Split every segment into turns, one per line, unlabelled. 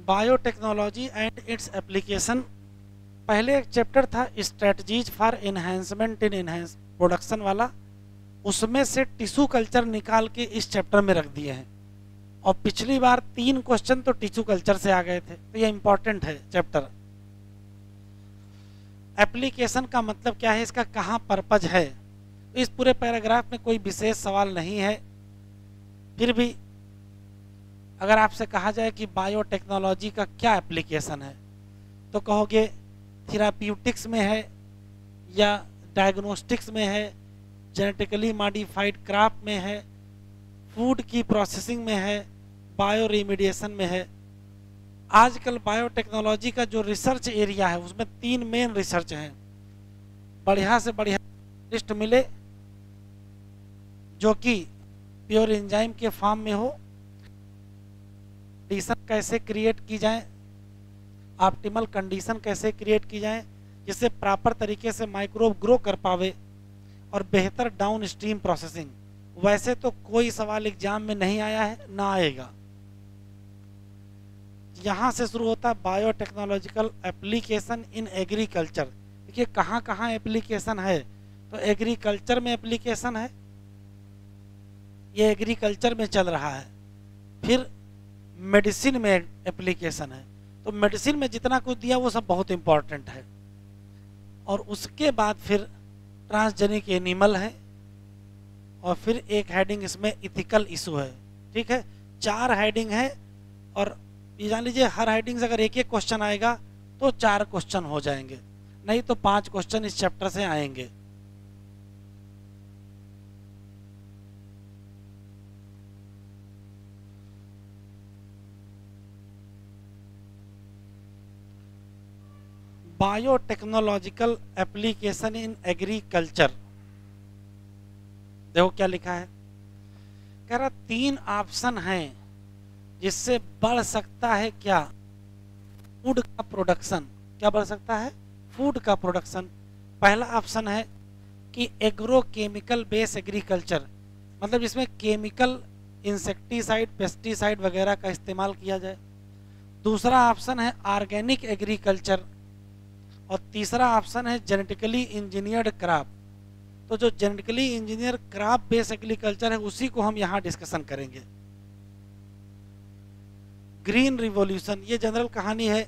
Biotechnology and its application. पहले एक chapter था strategies for enhancement in enhance production वाला, उसमें से टिश्यू कल्चर निकाल के इस चैप्टर में रख दिए हैं। और पिछली बार 3 क्वेश्चन तो टिश्यू कल्चर से आ गए थे, तो ये इंपॉर्टेंट है चैप्टर। एप्लीकेशन का मतलब क्या है, इसका कहाँ पर्पज है। तो इस पूरे पैराग्राफ में कोई विशेष सवाल नहीं है, फिर भी अगर आपसे कहा जाए कि बायोटेक्नोलॉजी का क्या एप्लीकेशन है, तो कहोगे थेराप्यूटिक्स में है, या डायग्नोस्टिक्स में है, जेनेटिकली मॉडिफाइड क्रॉप में है, फूड की प्रोसेसिंग में है, बायो रेमिडिएशन में है। आजकल बायोटेक्नोलॉजी का जो रिसर्च एरिया है उसमें 3 मेन रिसर्च हैं। बढ़िया से बढ़िया लिस्ट मिले जो कि प्योर एंजाइम के फॉर्म में हो, कंडीशन कैसे क्रिएट की जाए, ऑप्टिमल कंडीशन कैसे क्रिएट की जाए जिससे प्रॉपर तरीके से माइक्रोब ग्रो कर पावे, और बेहतर डाउन स्ट्रीम प्रोसेसिंग। वैसे तो कोई सवाल एग्जाम में नहीं आया है, ना आएगा। यहाँ से शुरू होता है बायोटेक्नोलॉजिकल एप्लीकेशन इन एग्रीकल्चर। देखिए कहाँ कहाँ एप्लीकेशन है, तो एग्रीकल्चर में एप्लीकेशन है, ये एग्रीकल्चर में चल रहा है। फिर मेडिसिन में एप्लीकेशन है, तो मेडिसिन में जितना कुछ दिया वो सब बहुत इंपॉर्टेंट है। और उसके बाद फिर ट्रांसजेनिक एनिमल है, और फिर एक हेडिंग इसमें इथिकल इशू है। ठीक है, 4 हेडिंग है, और ये जान लीजिए हर हेडिंग से अगर एक एक क्वेश्चन आएगा तो 4 क्वेश्चन हो जाएंगे, नहीं तो 5 क्वेश्चन इस चैप्टर से आएंगे। बायोटेक्नोलॉजिकल एप्लीकेशन इन एग्रीकल्चर, देखो क्या लिखा है। कह रहा 3 ऑप्शन हैं जिससे बढ़ सकता है क्या, फूड का प्रोडक्शन। क्या बढ़ सकता है, फूड का प्रोडक्शन। पहला ऑप्शन है कि एग्रो केमिकल बेस एग्रीकल्चर, मतलब जिसमें केमिकल इंसेक्टिसाइड पेस्टिसाइड वगैरह का इस्तेमाल किया जाए। दूसरा ऑप्शन है ऑर्गेनिक एग्रीकल्चर, और तीसरा ऑप्शन है जेनेटिकली इंजीनियर्ड क्रॉप। तो जो genetically engineer crop base agriculture है उसी को हम यहाँ डिस्कशन करेंगे। ग्रीन रिवॉल्यूशन, ये जनरल कहानी है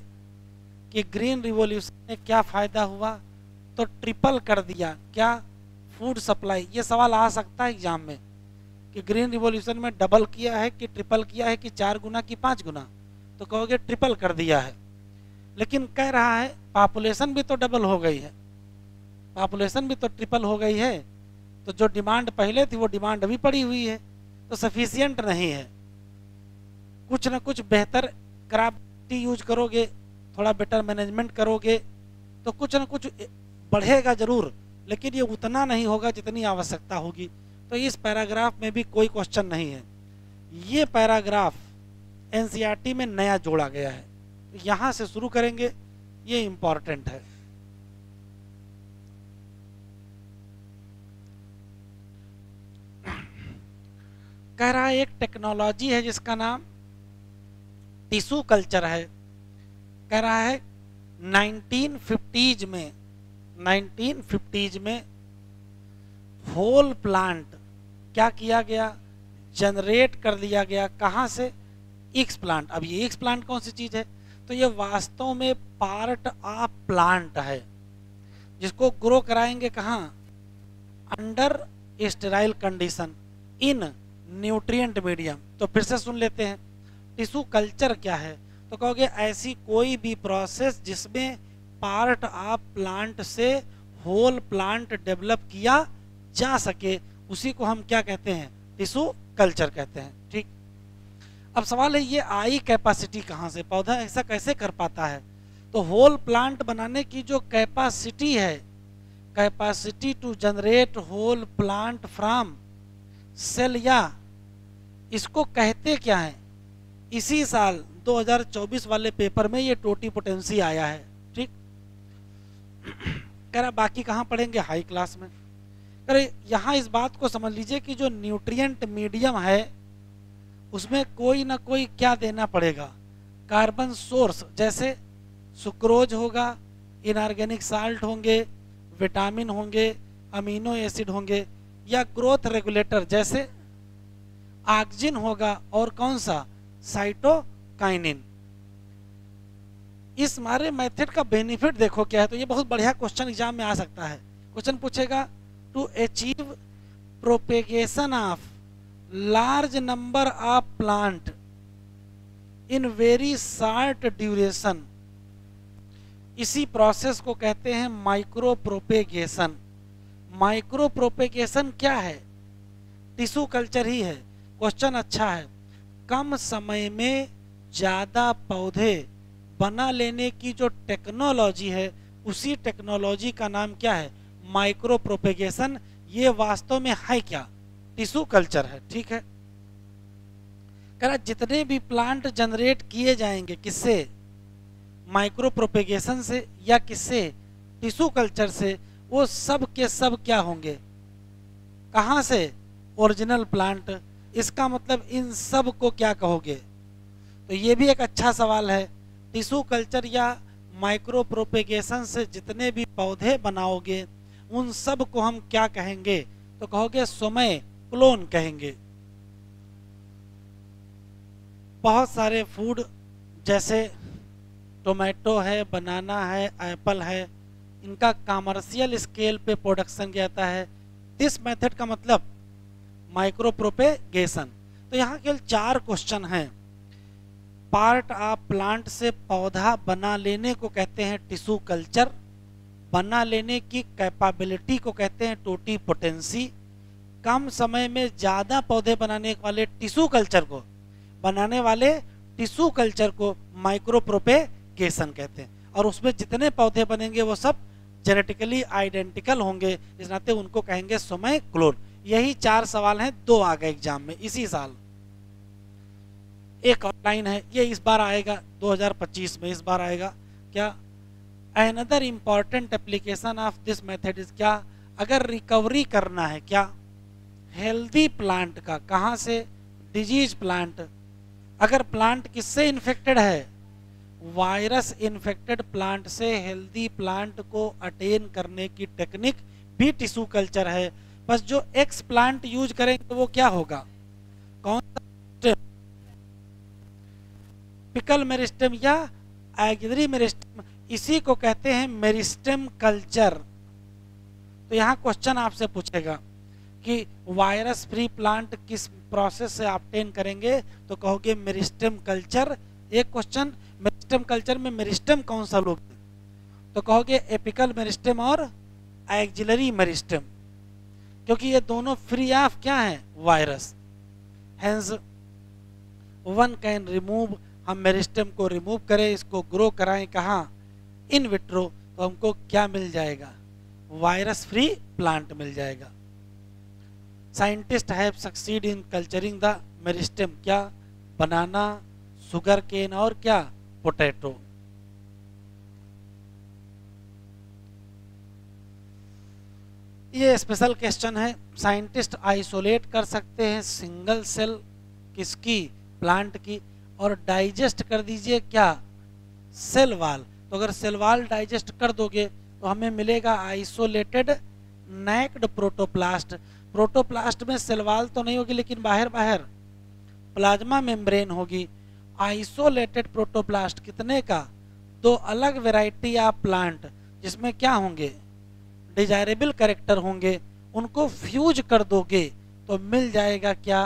कि ग्रीन रिवॉल्यूशन में क्या फायदा हुआ, तो ट्रिपल कर दिया क्या फूड सप्लाई। ये सवाल आ सकता है एग्जाम में कि ग्रीन रिवॉल्यूशन में डबल किया है कि ट्रिपल किया है कि 4 गुना कि 5 गुना, तो कहोगे ट्रिपल कर दिया है। लेकिन कह रहा है पॉपुलेशन भी तो डबल हो गई है, पॉपुलेशन भी तो ट्रिपल हो गई है, तो जो डिमांड पहले थी वो डिमांड अभी पड़ी हुई है, तो सफिशियंट नहीं है। कुछ ना कुछ बेहतर क्राफ्टी यूज करोगे, थोड़ा बेटर मैनेजमेंट करोगे, तो कुछ ना कुछ बढ़ेगा जरूर, लेकिन ये उतना नहीं होगा जितनी आवश्यकता होगी। तो इस पैराग्राफ में भी कोई क्वेश्चन नहीं है। ये पैराग्राफ एनसीईआरटी में नया जोड़ा गया है, तो यहाँ से शुरू करेंगे, ये इंपॉर्टेंट है। कह रहा है एक टेक्नोलॉजी है जिसका नाम टिश्यू कल्चर है। कह रहा है 1950s में होल प्लांट क्या किया गया, जनरेट कर दिया गया। कहाँ से, एक्स प्लांट। अब ये एक्स प्लांट कौन सी चीज है, तो ये वास्तव में पार्ट ऑफ प्लांट है जिसको ग्रो कराएंगे कहाँ, under sterile condition in nutrient medium. तो फिर से सुन लेते हैं, टिश्यू कल्चर क्या है, तो कहोगे ऐसी कोई भी प्रोसेस जिसमें पार्ट ऑफ प्लांट से होल प्लांट डेवलप किया जा सके, उसी को हम क्या कहते हैं, टिश्यू कल्चर कहते हैं। ठीक, अब सवाल है ये आई कैपेसिटी कहाँ से, पौधा ऐसा कैसे कर पाता है। तो होल प्लांट बनाने की जो कैपेसिटी है, capacity to generate whole plant from cell, या इसको कहते क्या है। इसी साल 2024 वाले पेपर में ये टोटीपोटेंसी आया है। ठीक, कह रहा बाकी कहाँ पढ़ेंगे, हाई क्लास में। कह रहे यहाँ इस बात को समझ लीजिए कि जो न्यूट्रिएंट मीडियम है उसमें कोई ना कोई क्या देना पड़ेगा, कार्बन सोर्स जैसे सुक्रोज होगा, इनऑर्गेनिक साल्ट होंगे, विटामिन होंगे, अमीनो एसिड होंगे, या ग्रोथ रेगुलेटर जैसे ऑक्सिन होगा और कौन सा, साइटोकाइनिन। इस हमारे मेथड का बेनिफिट देखो क्या है। तो ये बहुत बढ़िया क्वेश्चन एग्जाम में आ सकता है। क्वेश्चन पूछेगा to achieve propagation of large number of plant in very short duration, इसी प्रोसेस को कहते हैं माइक्रो प्रोपेगेशन। माइक्रो प्रोपेगेशन क्या है, टिश्यू कल्चर ही है। क्वेश्चन अच्छा है। कम समय में ज्यादा पौधे बना लेने की जो टेक्नोलॉजी है, उसी टेक्नोलॉजी का नाम क्या है, माइक्रो प्रोपेगेशन। ये वास्तव में है क्या, टिश्यू कल्चर है। ठीक है, कह रहा जितने भी प्लांट जनरेट किए जाएंगे किससे, माइक्रो प्रोपेगेशन से या किससे, टिश्यू कल्चर से, वो सब के सब क्या होंगे, कहां से, ओरिजिनल प्लांट। इसका मतलब इन सब को क्या कहोगे, तो ये भी एक अच्छा सवाल है। टिश्यू कल्चर या माइक्रो प्रोपेगेशन से जितने भी पौधे बनाओगे उन सब को हम क्या कहेंगे, तो कहोगे समय क्लोन कहेंगे। बहुत सारे फूड जैसे टोमेटो है, बनाना है, एप्पल है, इनका कमर्शियल स्केल पे प्रोडक्शन किया जाता है। दिस मेथड का मतलब माइक्रो प्रोपेगेशन। तो यहाँ केवल 4 क्वेश्चन हैं। पार्ट ऑफ प्लांट से पौधा बना लेने को कहते हैं टिश्यू कल्चर, बना लेने की कैपेबिलिटी को कहते हैं टोटीपोटेंसी, कम समय में ज्यादा पौधे बनाने वाले टिश्यू कल्चर को माइक्रो प्रोपेगेशन कहते हैं। और उसमें जितने पौधे बनेंगे वो सब जेनेटिकली आइडेंटिकल होंगे, इस नाते उनको कहेंगे समय क्लोन। यही 4 सवाल हैं, 2 आ गए एग्जाम में इसी साल। एक ऑनलाइन है, ये इस बार आएगा 2025 में, इस बार आएगा क्या, another important application of this method is क्या, अगर रिकवरी करना है क्या, हेल्दी प्लांट का, कहां से, डिजीज प्लांट। अगर प्लांट किससे इन्फेक्टेड है, वायरस इन्फेक्टेड प्लांट से हेल्दी प्लांट को अटेन करने की टेक्निक भी टिश्यू कल्चर है। बस जो एक्स प्लांट यूज करेंगे तो वो क्या होगा, कौन सा, पिकल मेरिस्टेम या एग्जरी मेरिस्टेम, इसी को कहते हैं मेरिस्टेम कल्चर। तो यहाँ क्वेश्चन आपसे पूछेगा कि वायरस फ्री प्लांट किस प्रोसेस से ऑब्टेन करेंगे, तो कहोगे मेरिस्टेम कल्चर। एक क्वेश्चन, मेरिस्टेम कल्चर में मेरिस्टेम कौन सा लोग, तो कहोगे एपिकल मेरिस्टेम और एक्जिलरी मेरिस्टेम, क्योंकि ये दोनों फ्री ऑफ क्या है, virus. Hence one can remove, हम मेरिस्टेम को रिमूव करें, इसको ग्रो कराएं कहाँ, इन विट्रो, तो हमको क्या मिल जाएगा, वायरस फ्री प्लांट मिल जाएगा। Scientist have succeed in culturing the meristem, क्या, बनाना, सुगर केन और क्या, पोटैटो। ये स्पेशल क्वेश्चन है। साइंटिस्ट आइसोलेट कर सकते हैं सिंगल सेल किसकी, प्लांट की, और डाइजेस्ट कर दीजिए क्या, सेल वाल। तो अगर सेल वाल डाइजेस्ट कर दोगे तो हमें मिलेगा आइसोलेटेड नैक्ड प्रोटोप्लास्ट। प्रोटोप्लास्ट में सेल वाल तो नहीं होगी, लेकिन बाहर बाहर प्लाज्मा मेम्ब्रेन होगी। आइसोलेटेड प्रोटोप्लास्ट कितने का, 2 अलग वैरायटी ऑफ प्लांट जिसमें क्या होंगे, डिजायरेबल कैरेक्टर होंगे, उनको फ्यूज कर दोगे तो मिल जाएगा क्या,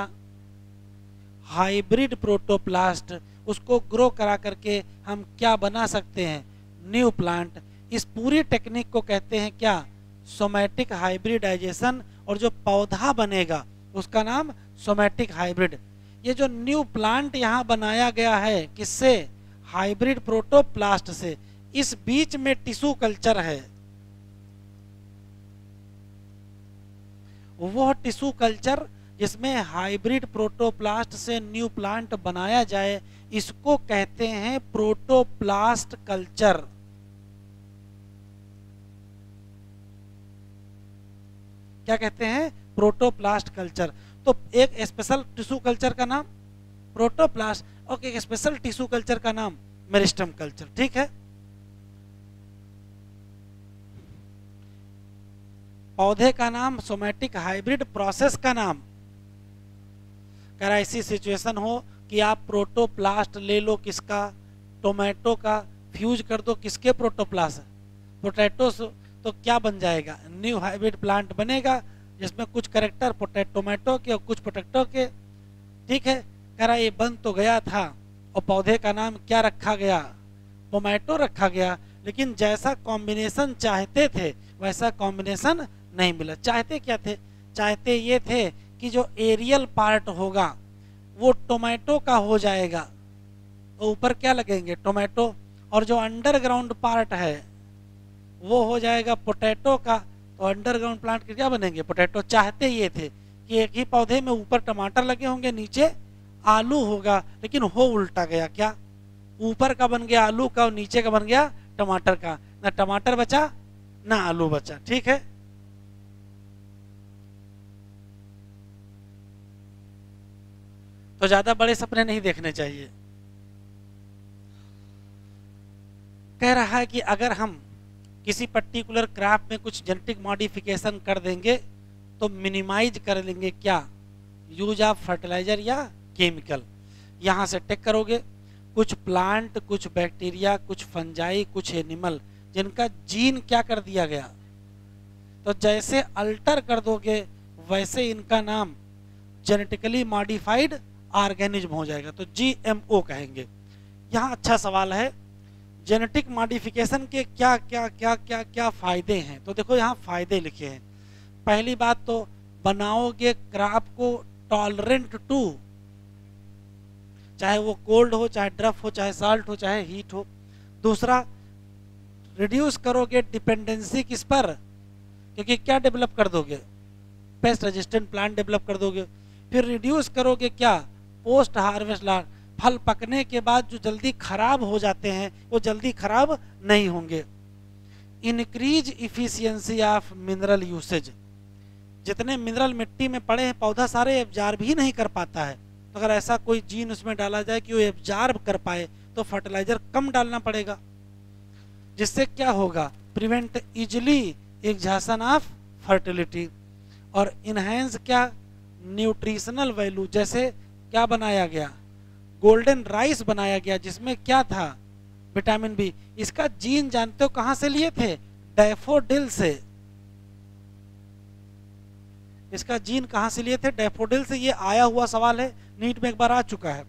हाइब्रिड प्रोटोप्लास्ट। उसको ग्रो करा करके हम क्या बना सकते हैं, न्यू प्लांट। इस पूरी टेक्निक को कहते हैं क्या, सोमैटिक हाइब्रिडाइजेशन, और जो पौधा बनेगा उसका नाम सोमैटिक हाइब्रिड। ये जो न्यू प्लांट यहाँ बनाया गया है किससे, हाइब्रिड प्रोटोप्लास्ट से। इस बीच में टिश्यू कल्चर है, वह टिश्यू कल्चर जिसमें हाइब्रिड प्रोटोप्लास्ट से न्यू प्लांट बनाया जाए, इसको कहते हैं प्रोटोप्लास्ट कल्चर। क्या कहते हैं, प्रोटोप्लास्ट कल्चर। तो एक स्पेशल टिश्यू कल्चर का नाम प्रोटोप्लास्ट। ओके, एक स्पेशल टिश्यू कल्चर का नाम मेरिस्टम कल्चर, ठीक है। पौधे का नाम, सोमैटिक हाइब्रिड प्रोसेस का नाम। कह रहा ऐसी सिचुएशन हो कि आप प्रोटोप्लास्ट ले लो, किसका, टोमेटो का, फ्यूज कर दो किसके प्रोटोप्लास्ट, पोटैटो, तो क्या बन जाएगा, न्यू हाइब्रिड प्लांट बनेगा जिसमें कुछ करेक्टर टोमेटो के और कुछ पोटैटो के, ठीक है। कह रहा ये बन तो गया था और पौधे का नाम क्या रखा गया, टोमेटो रखा गया, लेकिन जैसा कॉम्बिनेशन चाहते थे वैसा कॉम्बिनेशन नहीं मिला। चाहते क्या थे, चाहते ये थे कि जो एरियल पार्ट होगा वो टोमेटो का हो जाएगा, तो ऊपर क्या लगेंगे, टोमेटो, और जो अंडरग्राउंड पार्ट है वो हो जाएगा पोटैटो का, तो अंडरग्राउंड प्लांट के क्या बनेंगे, पोटैटो। चाहते ये थे कि एक ही पौधे में ऊपर टमाटर लगे होंगे नीचे आलू होगा, लेकिन हो उल्टा गया, क्या, ऊपर का बन गया आलू का और नीचे का बन गया टमाटर का, ना टमाटर बचा ना आलू बचा, ठीक है। तो ज्यादा बड़े सपने नहीं देखने चाहिए। कह रहा है कि अगर हम किसी पर्टिकुलर क्रॉप में कुछ जेनेटिक मॉडिफिकेशन कर देंगे तो मिनिमाइज कर लेंगे क्या, यूज ऑफ फर्टिलाइजर या केमिकल। यहाँ से टेक करोगे कुछ प्लांट, कुछ बैक्टीरिया, कुछ फंजाई, कुछ एनिमल जिनका जीन क्या कर दिया गया, तो जैसे अल्टर कर दोगे वैसे इनका नाम जेनेटिकली मॉडिफाइड ऑर्गेनिज्म हो जाएगा, तो जीएमओ कहेंगे। यहाँ अच्छा सवाल है, जेनेटिक मॉडिफिकेशन के क्या क्या क्या क्या क्या फायदे हैं, तो देखो यहाँ फायदे लिखे हैं। पहली बात तो बनाओगे क्रॉप को टॉलरेंट टू, चाहे वो कोल्ड हो, चाहे ड्रफ हो, चाहे साल्ट हो, चाहे हीट हो। दूसरा, रिड्यूस करोगे डिपेंडेंसी किस पर, क्योंकि क्या डेवलप कर दोगे, पेस्ट रेजिस्टेंट प्लांट डेवलप कर दोगे। फिर रिड्यूस करोगे क्या, पोस्ट हार्वेस्ट लॉस, फल पकने के बाद जो जल्दी खराब हो जाते हैं वो जल्दी खराब नहीं होंगे। Increase efficiency of mineral usage, जितने मिनरल मिट्टी में पड़े हैं पौधा सारे एब्जॉर्ब ही नहीं कर पाता है, तो अगर ऐसा कोई जीन उसमें डाला जाए कि वो एब्जॉर्ब कर पाए तो फर्टिलाइजर कम डालना पड़ेगा, जिससे क्या होगा, prevent easily exhaustion of fertility. और इनहेंस क्या, न्यूट्रिशनल वैल्यू, जैसे क्या बनाया गया, गोल्डन राइस बनाया गया जिसमें क्या था, विटामिन बी। इसका जीन जानते हो कहां से लिए थे, डैफोडिल से। इसका जीन कहां से लिए थे, डैफोडिल से। ये आया हुआ सवाल है, नीट में एक बार आ चुका है।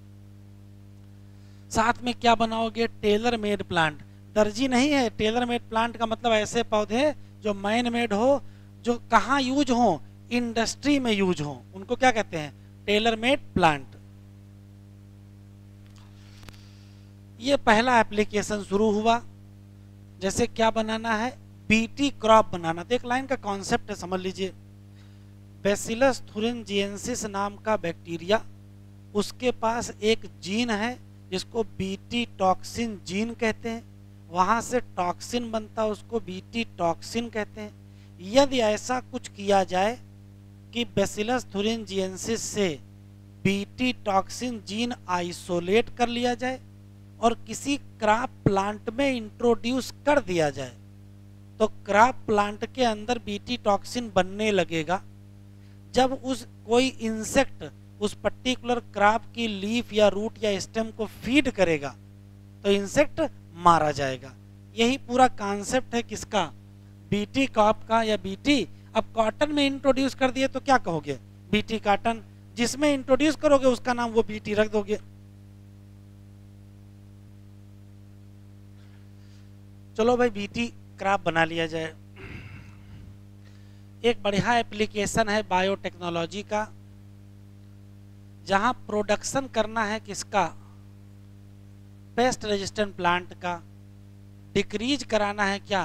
साथ में क्या बनाओगे, टेलर मेड प्लांट। दर्जी नहीं है, टेलर मेड प्लांट का मतलब ऐसे पौधे जो मैन मेड हो, जो कहाँ यूज हो, इंडस्ट्री में यूज हो, उनको क्या कहते हैं, टेलर मेड प्लांट। ये पहला एप्लीकेशन शुरू हुआ, जैसे क्या बनाना है, बीटी क्रॉप बनाना। तो एक लाइन का कॉन्सेप्ट है, समझ लीजिए। बैसिलस thuringiensis नाम का बैक्टीरिया, उसके पास एक जीन है जिसको बीटी टॉक्सिन जीन कहते हैं, वहां से टॉक्सिन बनता है, उसको बीटी टॉक्सिन कहते हैं। यदि ऐसा कुछ किया जाए कि बैसिलस thuringiensis से बीटी टॉक्सिन जीन आइसोलेट कर लिया जाए और किसी क्रॉप प्लांट में इंट्रोड्यूस कर दिया जाए, तो क्रॉप प्लांट के अंदर बीटी टॉक्सिन बनने लगेगा। जब उस कोई इंसेक्ट उस पर्टिकुलर क्रॉप की लीफ या रूट या स्टेम को फीड करेगा तो इंसेक्ट मारा जाएगा। यही पूरा कॉन्सेप्ट है किसका, बीटी क्रॉप का या बीटी। अब कॉटन में इंट्रोड्यूस कर दिए तो क्या कहोगे, बीटी कॉटन। जिसमें इंट्रोड्यूस करोगे उसका नाम वो बीटी रख दोगे। चलो भाई बीटी क्रॉप बना लिया जाए। एक बढ़िया एप्लीकेशन है बायोटेक्नोलॉजी का, जहां प्रोडक्शन करना है किसका, पेस्ट रेजिस्टेंट प्लांट का। डिक्रीज कराना है क्या,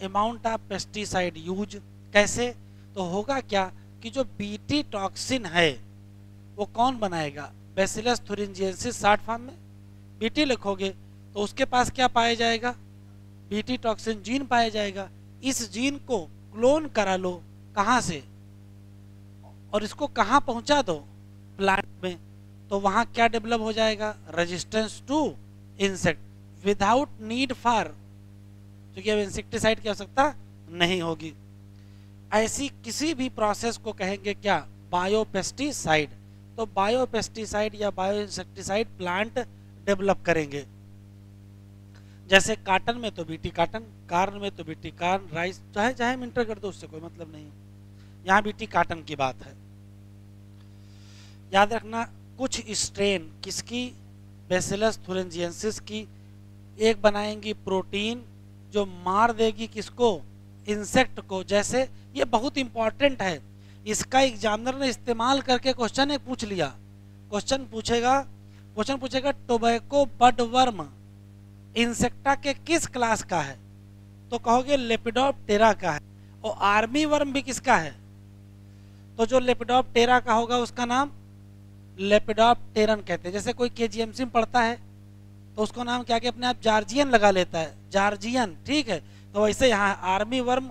अमाउंट ऑफ पेस्टिसाइड यूज। कैसे, तो होगा क्या कि जो बीटी टॉक्सिन है वो कौन बनाएगा, बैसिलस thuringiensis। शॉर्ट फॉर्म में बीटी लिखोगे तो उसके पास क्या पाया जाएगा, बीटी टॉक्सिन जीन पाया जाएगा। इस जीन को क्लोन करा लो, कहाँ से, और इसको कहाँ पहुंचा दो, प्लांट में। तो वहां क्या डेवलप हो जाएगा, resistance to insect without need for, क्योंकि अब इंसेक्टिसाइड की आवश्यकता नहीं होगी। ऐसी किसी भी प्रोसेस को कहेंगे क्या, बायोपेस्टिसाइड। तो बायोपेस्टिसाइड या बायो इंसेक्टिसाइड प्लांट डेवलप करेंगे। जैसे काटन में तो बीटी काटन, कार्न में तो बीटी कार्न, राइस चाहे चाहे इंटर कर दो, उससे कोई मतलब नहीं, यहाँ बीटी काटन की बात है। याद रखना कुछ स्ट्रेन किसकी, बैसिलस थुरिंजिएंसिस की, एक बनाएंगी प्रोटीन जो मार देगी किसको, इंसेक्ट को। जैसे ये बहुत इंपॉर्टेंट है, इसका एग्जामिनर ने इस्तेमाल करके क्वेश्चन एक पूछ लिया। क्वेश्चन पूछेगा टोबैको बड वर्म इंसेक्टा के किस क्लास का है, तो कहोगे लेपिडोप्टेरा का है। और आर्मी वर्म भी किसका है, तो जो लेपिडोप्टेरा का होगा उसका नाम लेपिडोप्टेरन कहते हैं। जैसे कोई केजीएमसी में पढ़ता है तो उसको नाम क्या के अपने आप जॉर्जियन लगा लेता है, जॉर्जियन, ठीक है। तो वैसे यहाँ आर्मी वर्म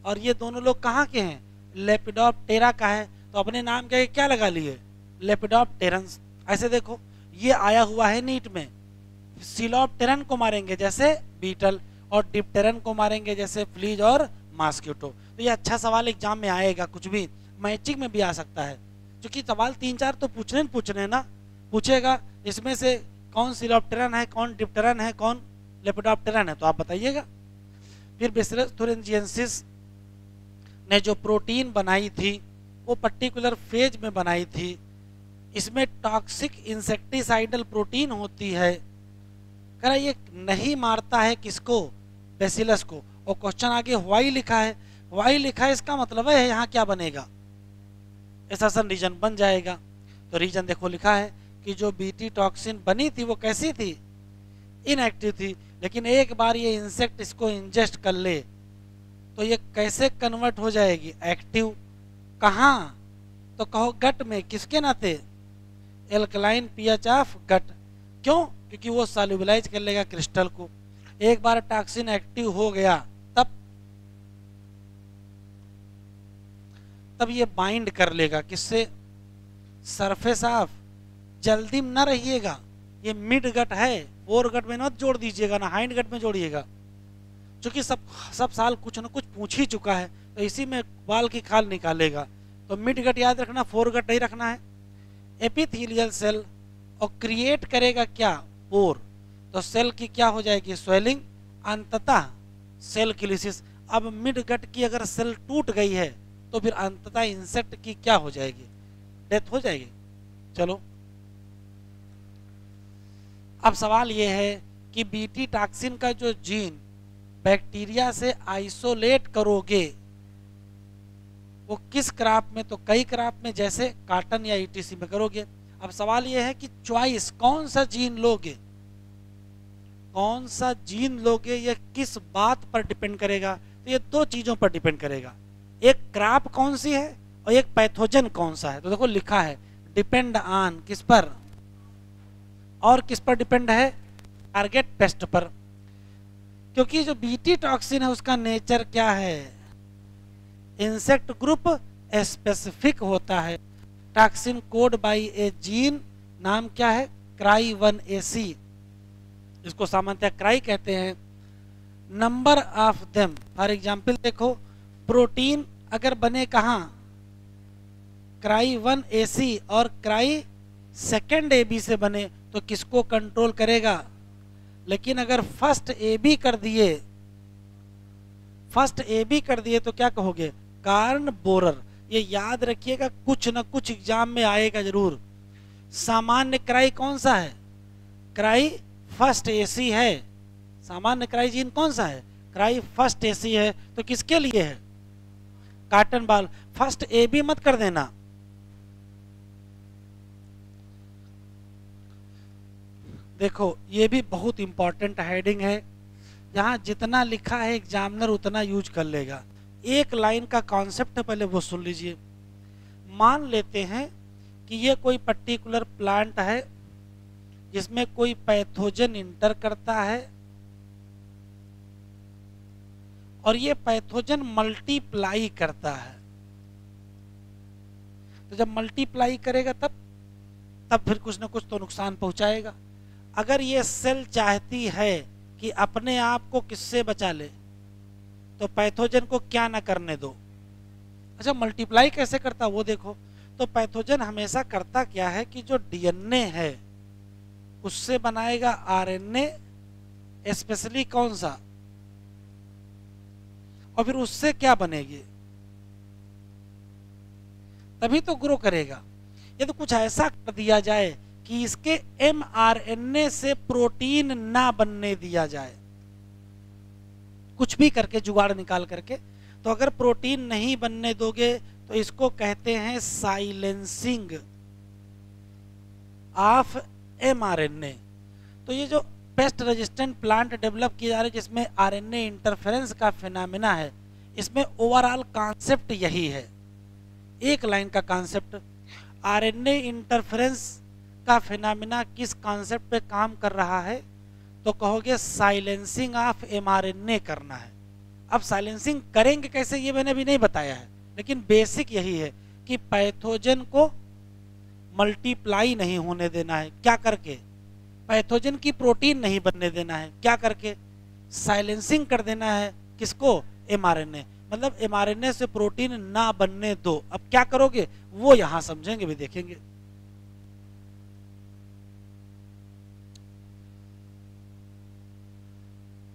और ये दोनों लोग कहाँ के हैं, लेपिडोप्टेरा का है, तो अपने नाम के क्या लगा लिए, लेपिडोप्टेरन्स। ऐसे देखो ये आया हुआ है नीट में, सिलोप्टेरन को मारेंगे जैसे बीटल, और डिप्टेरन को मारेंगे जैसे फ्लीज और मॉस्किटो। तो ये अच्छा सवाल एग्जाम में आएगा, कुछ भी मैचिंग में भी आ सकता है, क्योंकि सवाल 3-4 तो पूछने ना पूछेगा, इसमें से कौन सिलोप्टेरन है, कौन डिप्टेरन है, कौन लेपिडोप्टेरन है, तो आप बताइएगा। फिर बैसिलस थुरिंजिएंसिस ने जो प्रोटीन बनाई थी वो पर्टिकुलर फेज में बनाई थी, इसमें टॉक्सिक इंसेक्टिसाइडल प्रोटीन होती है। कह रहा ये नहीं मारता है किसको, बैसिलस को। और क्वेश्चन आगे वाई लिखा है, वाई लिखा है इसका मतलब है यहाँ क्या बनेगा, एसेशन रीजन बन जाएगा। तो रीजन देखो लिखा है कि जो बीटी टॉक्सिन बनी थी वो कैसी थी, इनएक्टिव थी, लेकिन एक बार ये इंसेक्ट इसको इंजेस्ट कर ले तो ये कैसे कन्वर्ट हो जाएगी, एक्टिव। कहाँ, तो कहो गट में, किसके नाते, एल्कलाइन पीएच ऑफ गट। क्यों, क्योंकि वो सॉल्युबलाइज कर लेगा क्रिस्टल को। एक बार टॉक्सिन एक्टिव हो गया तब ये बाइंड कर लेगा किससे, सरफेस ऑफ। जल्दी में न रहिएगा, ये मिड गट है, फोर गट में मत जोड़ दीजिएगा ना, हाइंड गट में जोड़िएगा, क्योंकि सब साल कुछ न कुछ पूछ ही चुका है, तो इसी में बाल की खाल निकालेगा। तो मिड गट याद रखना, फोर गट नहीं रखना है। एपिथेलियल सेल और क्रिएट करेगा क्या, पोर। तो सेल की क्या हो जाएगी, स्वेलिंग, अंततः सेल किलिसिस। अब मिड गट की अगर सेल टूट गई है तो फिर अंततः इंसेक्ट की क्या हो जाएगी, डेथ हो जाएगी। चलो अब सवाल यह है कि बीटी टॉक्सिन का जो जीन बैक्टीरिया से आइसोलेट करोगे वो किस क्रॉप में, तो कई क्रॉप में जैसे कॉटन या ईटीसी में करोगे। अब सवाल यह है कि चॉइस कौन सा जीन लोगे, कौन सा जीन लोगे, ये किस बात पर डिपेंड करेगा। तो ये दो चीजों पर डिपेंड करेगा, एक क्रॉप कौन सी है और एक पैथोजन कौन सा है। तो देखो लिखा है डिपेंड ऑन, किस पर, और किस पर डिपेंड है, टारगेट पेस्ट पर। क्योंकि जो बीटी टॉक्सिन है उसका नेचर क्या है, इंसेक्ट ग्रुप स्पेसिफिक होता है। टॉक्सिन कोड बाय ए जीन, नाम क्या है, क्राई1AC, इसको सामान्यतः क्राई कहते हैं। Number of them, for example देखो प्रोटीन अगर बने कहाँ, क्राई1AC और क्राई2AB से बने तो किसको कंट्रोल करेगा। लेकिन अगर फर्स्ट AB कर दिए तो क्या कहोगे, कार्न बोरर। ये याद रखिएगा, कुछ न कुछ एग्जाम में आएगा जरूर। सामान्य क्राई कौन सा है, क्राई1AC है। सामान्य क्राई जीन कौन सा है, क्राई1AC है। तो किसके लिए है, कॉटन बाल। फर्स्ट AB मत कर देना। देखो ये भी बहुत इंपॉर्टेंट हेडिंग है, यहाँ जितना लिखा है एग्जामिनर उतना यूज कर लेगा। एक लाइन का कॉन्सेप्ट है, पहले वो सुन लीजिए। मान लेते हैं कि ये कोई पर्टिकुलर प्लांट है जिसमें कोई पैथोजन इंटर करता है और ये पैथोजन मल्टीप्लाई करता है। तो जब मल्टीप्लाई करेगा तब फिर कुछ ना कुछ तो नुकसान पहुंचाएगा। अगर ये सेल चाहती है कि अपने आप को किससे बचा ले, तो पैथोजन को क्या ना करने दो। अच्छा, मल्टीप्लाई कैसे करता वो देखो। तो पैथोजन हमेशा करता क्या है कि जो डीएनए है उससे बनाएगा आरएनए, स्पेशली कौन सा, और फिर उससे क्या बनेगी, तभी तो ग्रो करेगा। ये तो कुछ ऐसा कर दिया जाए कि इसके एमआरएनए से प्रोटीन ना बनने दिया जाए, कुछ भी करके जुगाड़ निकाल करके। तो अगर प्रोटीन नहीं बनने दोगे तो इसको कहते हैं साइलेंसिंग ऑफ एमआरएनए। तो ये जो पेस्ट रेजिस्टेंट प्लांट डेवलप किए जा रहे हैं जिसमें आरएनए इंटरफेरेंस का फिनोमेना है, इसमें ओवरऑल कॉन्सेप्ट यही है, एक लाइन का कॉन्सेप्ट। आरएनए इंटरफेरेंस का फिनोमेना किस कॉन्सेप्ट पे काम कर रहा है, तो कहोगे साइलेंसिंग ऑफ एमआरएनए करना है। अब साइलेंसिंग करेंगे कैसे ये मैंने अभी नहीं बताया है, लेकिन बेसिक यही है कि पैथोजन को मल्टीप्लाई नहीं होने देना है, क्या करके, पैथोजन की प्रोटीन नहीं बनने देना है, क्या करके, साइलेंसिंग कर देना है किसको, एमआरएनए। मतलब एमआरएनए से प्रोटीन ना बनने दो। अब क्या करोगे वो यहां समझेंगे भी, देखेंगे।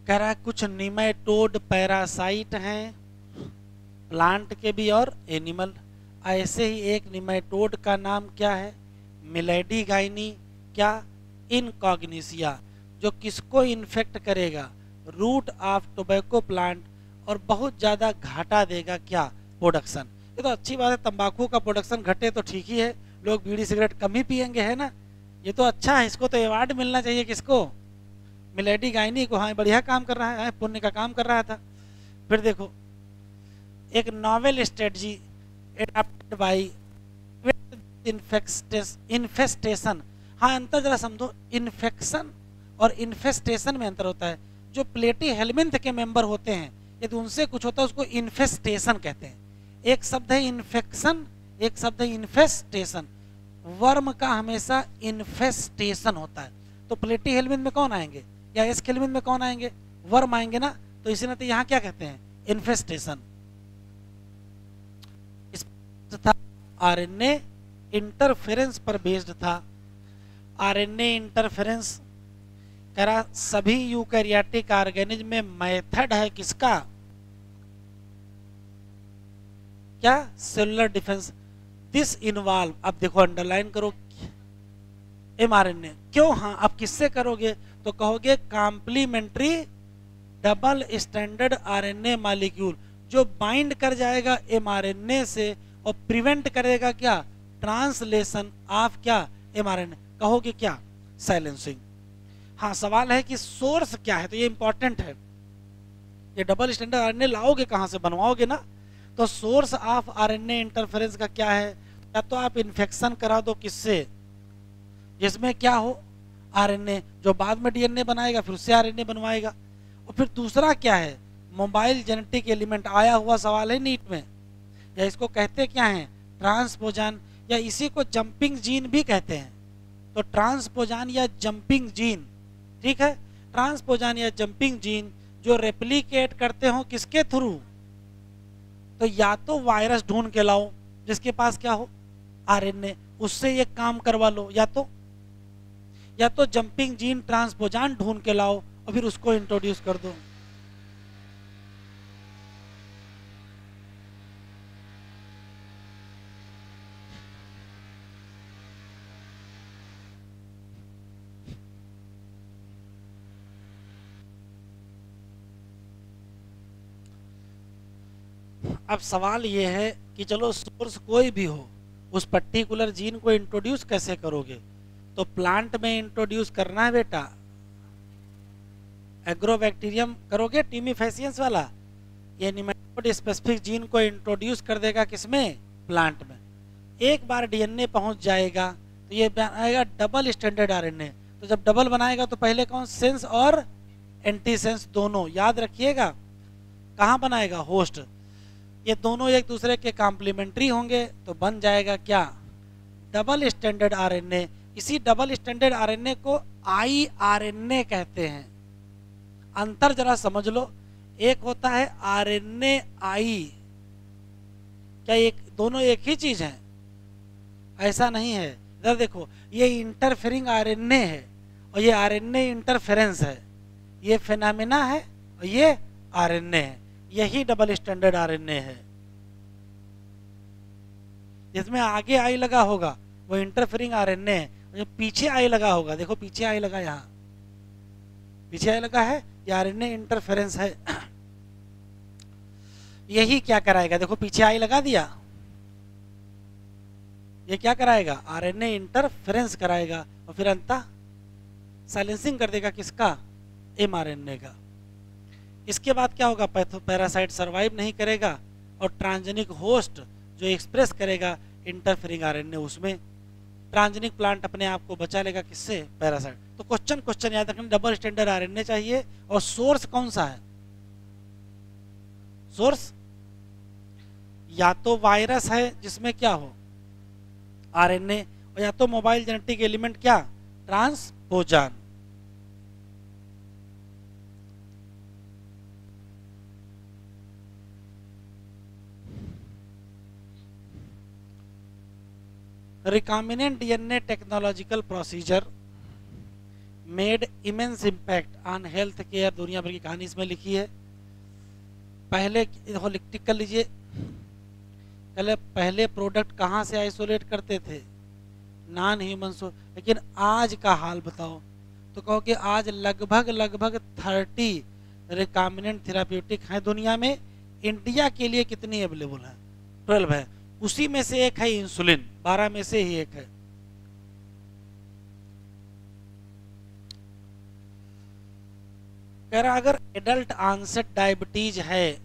कह रहा है कुछ निमेटोड पैरासाइट हैं, प्लांट के भी और एनिमल। ऐसे ही एक निमेटोड का नाम क्या है, मिलेडीगाइनी, क्या, इनकॉग्निसिया, जो किसको इन्फेक्ट करेगा, रूट ऑफ टोबैको प्लांट, और बहुत ज़्यादा घाटा देगा क्या, प्रोडक्शन। ये तो अच्छी बात है, तंबाकू का प्रोडक्शन घटे तो ठीक ही है, लोग बीड़ी सिगरेट कम ही पियेंगे, है ना। ये तो अच्छा है, इसको तो अवार्ड मिलना चाहिए किसको, मिलेडीगाइनी को। हाँ, बढ़िया काम कर रहा है, पुण्य का काम कर रहा था। फिर देखो एक novel strategy adopted by infestation. हाँ, अंतर जरा समझो, इन्फेक्शन और इन्फेस्टेशन में अंतर होता है। जो प्लेटी हेलमिंथ के मेंबर होते हैं, यदि उनसे कुछ होता है उसको इन्फेस्टेशन कहते हैं। एक शब्द है इन्फेक्शन, एक शब्द है इन्फेस्टेशन। वर्म का हमेशा इन्फेस्टेशन होता है। तो प्लेटी हेलमिंथ में कौन आएंगे, या एस हेलमिंथ में कौन आएंगे, वर्म आएंगे ना। तो इसी नाते यहाँ क्या कहते हैं, इन्फेस्टेशन। इस था आरएनए इंटरफेरेंस पर बेस्ड था। आरएनए इंटरफेरेंस कह रहा सभी यूकैरियोटिक ऑर्गेनिज्म में मेथड है किसका, क्या, सेलुलर डिफेंस। दिस इन्वॉल्व, अब देखो अंडरलाइन करो, एमआरएनए। क्यों, हाँ, अब किससे करोगे, तो कहोगे complementary double standard RNA molecule, जो बाइंड कर जाएगा एमआरएनए से और प्रिवेंट करेगा क्या, ट्रांसलेशन ऑफ क्या, एमआरएनए। कहोगे क्या, साइलेंसिंग। हाँ, सवाल है कि सोर्स क्या है, तो ये इंपॉर्टेंट है। ये डबल स्टैंडर्ड आरएनए लाओगे कहां से, बनवाओगे ना। तो सोर्स ऑफ आरएनए इंटरफेरेंस का क्या है, या तो आप इन्फेक्शन करा दो किससे, जिसमें क्या हो, आरएनए, जो बाद में डीएनए बनाएगा फिर उससे आरएनए बनवाएगा। और फिर दूसरा क्या है, मोबाइल जेनेटिक एलिमेंट, आया हुआ सवाल है नीट में। या इसको कहते क्या है, ट्रांसपोजान, या इसी को जंपिंग जीन भी कहते हैं। तो ट्रांसपोजान या जंपिंग जीन, ठीक है, ट्रांसपोजान या जंपिंग जीन जो रेप्लिकेट करते हो किसके थ्रू, तो या तो वायरस ढूंढ के लाओ जिसके पास क्या हो, आरएनए, उससे ये काम करवा लो, या तो जंपिंग जीन ट्रांसपोजान ढूंढ के लाओ और फिर उसको इंट्रोड्यूस कर दो। अब सवाल ये है कि चलो सोर्स कोई भी हो, उस पर्टिकुलर जीन को इंट्रोड्यूस कैसे करोगे। तो प्लांट में इंट्रोड्यूस करना है बेटा, एग्रोबैक्टीरियम करोगे, टीमीफेसियंस वाला, ये निमेटोड स्पेसिफिक जीन को इंट्रोड्यूस कर देगा किसमें, प्लांट में। एक बार डीएनए पहुंच जाएगा तो ये बनाएगा डबल स्टैंडर्ड आरएनए। तो जब डबल बनाएगा तो पहले कौन, सेंस और एंटी सेंस दोनों, याद रखिएगा, कहाँ बनाएगा, होस्ट। ये दोनों एक दूसरे के कॉम्प्लीमेंट्री होंगे तो बन जाएगा क्या, डबल स्टैंडर्ड आरएनए। इसी डबल स्टैंडर्ड आरएनए को आई आरएनए कहते हैं। अंतर जरा समझ लो, एक होता है आरएनए आई, क्या एक दोनों एक ही चीज है? ऐसा नहीं है। इधर देखो, ये इंटरफेरिंग आरएनए है और ये आरएनए इंटरफेरेंस है, ये फिनोमेना है और ये आरएनए है। यही डबल स्टैंडर्ड आरएनए है। जिसमें आगे आई लगा होगा वो इंटरफेरिंग आरएनए है, जो पीछे आई लगा होगा, देखो पीछे आई लगा, यहाँ पीछे आई लगा है, ये आरएनए इंटरफेरेंस है। यही क्या कराएगा, देखो पीछे आई लगा दिया, ये क्या कराएगा, आरएनए इंटरफेरेंस कराएगा और फिर अंततः साइलेंसिंग कर देगा किसका, एमआरएनए का। इसके बाद क्या होगा, पैरासाइट सरवाइव नहीं करेगा और ट्रांसजेनिक होस्ट जो एक्सप्रेस करेगा इंटरफेरिंग आरएनए, उसमें ट्रांसजेनिक प्लांट अपने आप को बचा लेगा, किससे, पैरासाइट। तो क्वेश्चन याद रखना, डबल स्टैंडर्ड आरएनए चाहिए और सोर्स कौन सा है, सोर्स या तो वायरस है जिसमें क्या हो आरएनए, और या तो मोबाइल जेनेटिक एलिमेंट क्या, ट्रांसपोजान। Recombinant DNA technological procedure made immense impact on health care। दुनिया भर की कहानी इसमें लिखी है। पहले टिक कर लीजिए, पहले प्रोडक्ट कहाँ से आइसोलेट करते थे, नॉन ह्यूमन सोर्स, लेकिन आज का हाल बताओ तो कहो कि आज लगभग 30 रिकॉम्बिनेंट थेराप्यूटिक हैं दुनिया में। इंडिया के लिए कितनी अवेलेबल है, 12 है। उसी में से एक है इंसुलिन, 12 में से ही एक है। कह रहा अगर एडल्ट आंसेट डायबिटीज है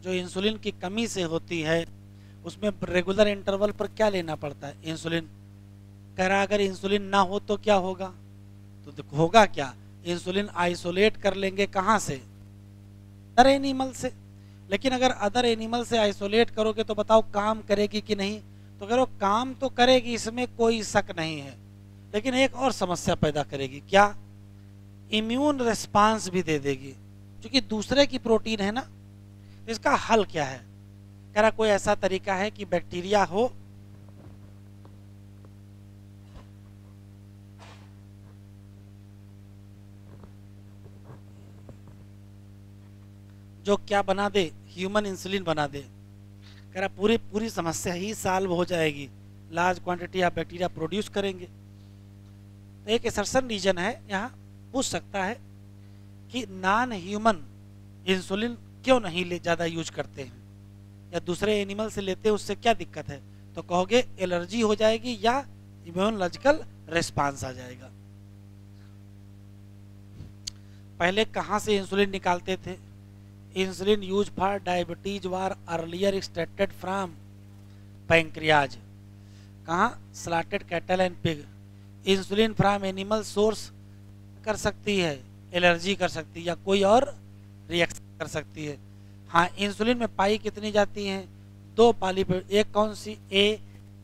जो इंसुलिन की कमी से होती है, उसमें रेगुलर इंटरवल पर क्या लेना पड़ता है, इंसुलिन। कह रहा अगर इंसुलिन ना हो तो क्या होगा, तो होगा क्या, इंसुलिन आइसोलेट कर लेंगे कहाँ से, अदर एनिमल से। लेकिन अगर अदर एनिमल से आइसोलेट करोगे तो बताओ काम करेगी कि नहीं, तो कह रहे हो काम तो करेगी, इसमें कोई शक नहीं है, लेकिन एक और समस्या पैदा करेगी, क्या, इम्यून रिस्पांस भी दे देगी, क्योंकि दूसरे की प्रोटीन है ना। इसका हल क्या है, कह रहा कोई ऐसा तरीका है कि बैक्टीरिया हो जो क्या बना दे, ह्यूमन इंसुलिन बना दे। कह रहा पूरी समस्या ही सॉल्व हो जाएगी, large quantity of bacteria produce करेंगे। तो एक असर्शन रीजन है यहाँ, पूछ सकता है कि नॉन ह्यूमन इंसुलिन क्यों नहीं ले ज़्यादा यूज करते हैं, या दूसरे एनिमल से लेते हैं, उससे क्या दिक्कत है, तो कहोगे एलर्जी हो जाएगी या इम्यूनोलॉजिकल रिस्पांस आ जाएगा। पहले कहाँ से इंसुलिन निकालते थे, insulin use for diabetes was earlier extracted from pancreas, कहाँ, slaughtered cattle and pig. Insulin from animal source कर सकती है, एलर्जी कर सकती है या कोई और रिएक्शन कर सकती है। हाँ, इंसुलिन में पाई कितनी जाती हैं, 2 पॉलीपेप्टाइड, एक कौन सी ए,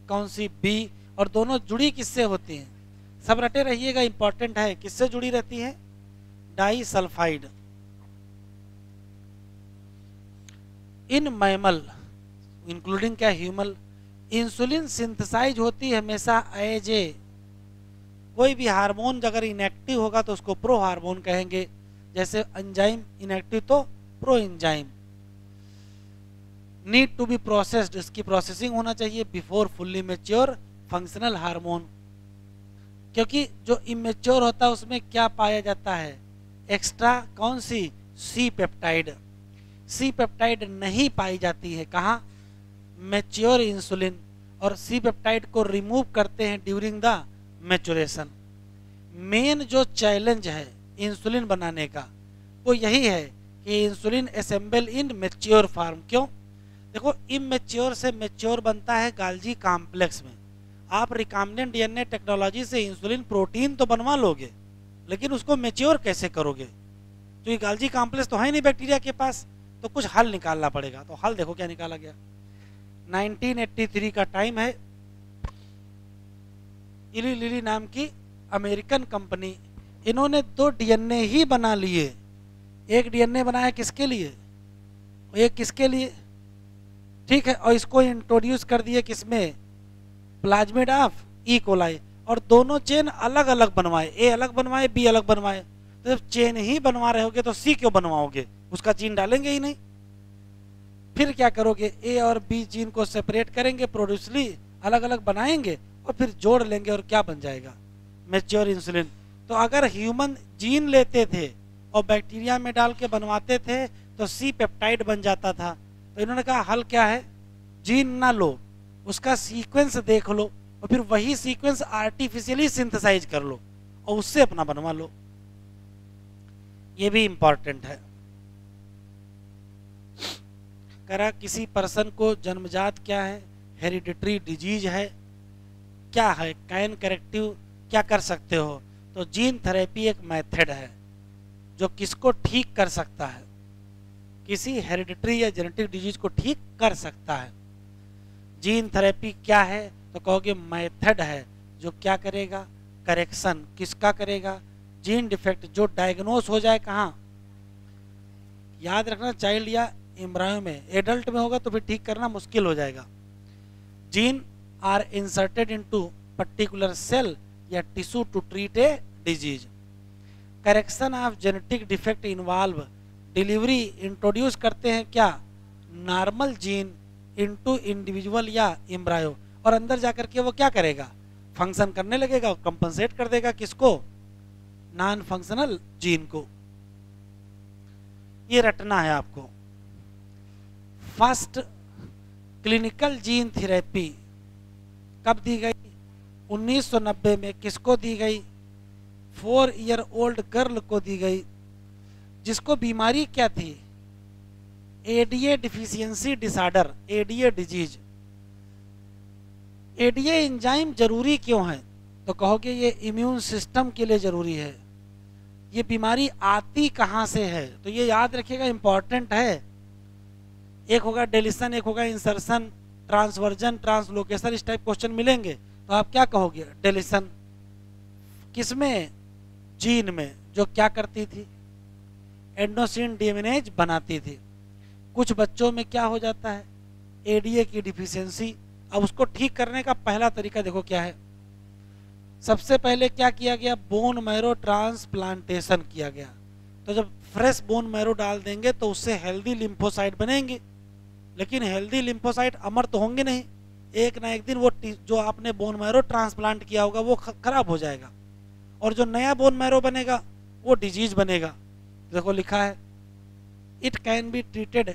कौन सी बी, और दोनों जुड़ी किससे होती हैं, सब रटे रहिएगा, इंपॉर्टेंट है, किससे जुड़ी रहती हैं, डाइसल्फाइड। इन मैमल इंक्लूडिंग क्या, ह्यूमन, इंसुलिन सिंथेसाइज होती है हमेशा एज ए, कोई भी हार्मोन अगर इनएक्टिव होगा तो उसको प्रो हार्मोन कहेंगे, जैसे एंजाइम इनएक्टिव तो pro enzyme. Need to be processed, इसकी प्रोसेसिंग होना चाहिए before fully mature functional hormone, क्योंकि जो इमेच्योर होता है उसमें क्या पाया जाता है, एक्स्ट्रा कौन सी, सी पेप्टाइड। सी पेप्टाइड नहीं पाई जाती है कहाँ, मैच्योर इंसुलिन, और सी पेप्टाइड को रिमूव करते हैं ड्यूरिंग द मैच्योरेशन। मेन जो चैलेंज है इंसुलिन बनाने का वो यही है कि insulin assemble in mature form. क्यों, देखो इमेच्योर से मैच्योर बनता है गाल्जी कॉम्प्लेक्स में। आप रिकॉम्बिनेंट डीएनए टेक्नोलॉजी से इंसुलिन प्रोटीन तो बनवा लोगे, लेकिन उसको मैच्योर कैसे करोगे, क्योंकि गाल्जी कॉम्प्लेक्स तो है नहीं बैक्टीरिया के पास, तो कुछ हल निकालना पड़ेगा। तो हल देखो क्या निकाला गया, 1983 का टाइम है, इली लिली नाम की अमेरिकन कंपनी, इन्होंने 2 डीएनए ही बना लिए। एक डीएनए बनाया किसके लिए, एक किसके लिए, ठीक है, और इसको इंट्रोड्यूस कर दिए किसमें, प्लाज्मिड ऑफ ई कोलाई, और दोनों चेन अलग अलग बनवाए, ए अलग बनवाए, बी अलग बनवाए। तो जब चेन ही बनवा रहे होगे तो सी क्यों बनवाओगे, उसका जीन डालेंगे ही नहीं। फिर क्या करोगे, ए और बी जीन को सेपरेट करेंगे, प्रोड्यूसली अलग अलग बनाएंगे और फिर जोड़ लेंगे और क्या बन जाएगा, मैच्योर इंसुलिन। तो अगर ह्यूमन जीन लेते थे और बैक्टीरिया में डाल के बनवाते थे तो सी पेप्टाइड बन जाता था। तो इन्होंने कहा हल क्या है, जीन ना लो, उसका सीक्वेंस देख लो और फिर वही सीक्वेंस आर्टिफिशियली सिंथेसाइज कर लो और उससे अपना बनवा लो। ये भी इंपॉर्टेंट है। करा किसी पर्सन को जन्मजात क्या है, हेरिडिटरी डिजीज है, क्या है, कैन करेक्टिव क्या कर सकते हो, तो जीन थेरेपी एक मेथड है जो किसको ठीक कर सकता है, किसी हेरिडिटरी या जेनेटिक डिजीज को ठीक कर सकता है। जीन थेरेपी क्या है, तो कहोगे मेथड है जो क्या करेगा, करेक्शन किसका करेगा, जीन डिफेक्ट जो डायग्नोस हो जाए कहाँ, याद रखना चाइल्ड या एम्ब्रायो में, एडल्ट में होगा तो फिर ठीक करना मुश्किल हो जाएगा। Gene are inserted into particular cell या tissue to treat a disease. Correction of genetic defect involve delivery, introduce करते हैं क्या, नॉर्मल जीन इनटू इंडिविजुअल या एम्ब्रायो, और अंदर जाकर के वो क्या करेगा, फंक्शन करने लगेगा, कंपनसेट कर देगा किसको, नॉन फंक्शनल जीन को। ये रटना है आपको। फर्स्ट क्लिनिकल जीन थेरेपी कब दी गई, 1990 में, किसको दी गई, 4 ईयर ओल्ड गर्ल को दी गई, जिसको बीमारी क्या थी, ADA deficiency disorder, ADA disease. ADA enzyme जरूरी क्यों है, तो कहोगे ये इम्यून सिस्टम के लिए जरूरी है। ये बीमारी आती कहाँ से है, तो ये याद रखिएगा, इंपॉर्टेंट है। एक होगा डेलिशन, एक होगा इंसर्शन, ट्रांसवर्जन, ट्रांसलोकेशन, इस टाइप क्वेश्चन मिलेंगे। तो आप क्या कहोगे, डेलिशन किसमें, जीन में, जो क्या करती थी, एंडोसिन डीएमएनेज बनाती थी। कुछ बच्चों में क्या हो जाता है, एडीए की डिफिशियंसी। अब उसको ठीक करने का पहला तरीका देखो क्या है, सबसे पहले क्या किया गया, बोन मैरो ट्रांसप्लांटेशन किया गया। तो जब फ्रेश बोन मैरो डाल देंगे तो उससे हेल्दी लिम्फोसाइट बनेंगे, लेकिन हेल्दी लिम्फोसाइट अमर तो होंगे नहीं, एक ना एक दिन वो जो आपने बोन मैरो ट्रांसप्लांट किया होगा वो खराब हो जाएगा, और जो नया बोन मैरो बनेगा वो डिजीज बनेगा। देखो लिखा है इट कैन बी ट्रीटेड,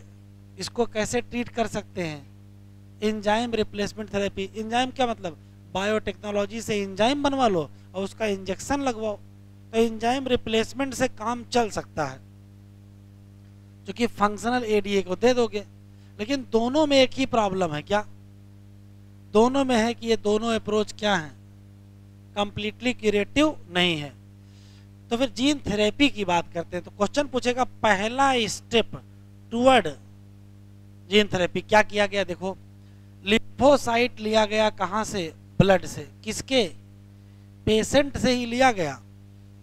इसको कैसे ट्रीट कर सकते हैं, एंजाइम रिप्लेसमेंट थेरेपी। एंजाइम क्या मतलब, बायोटेक्नोलॉजी से एंजाइम बनवा लो और उसका इंजेक्शन लगवाओ, तो एंजाइम रिप्लेसमेंट से काम चल सकता है, जो कि फंक्शनल एडीए को दे दोगे। लेकिन दोनों में एक ही प्रॉब्लम है, क्या, दोनों में है कि ये दोनों अप्रोच क्या है, कंप्लीटली क्यूरेटिव नहीं है। तो फिर जीन थेरेपी की बात करते हैं, तो क्वेश्चन पूछेगा पहला स्टेप टुवर्ड जीन थेरेपी क्या किया गया, देखो लिम्फोसाइट लिया गया कहाँ से, ब्लड से, किसके, पेशेंट से ही लिया गया,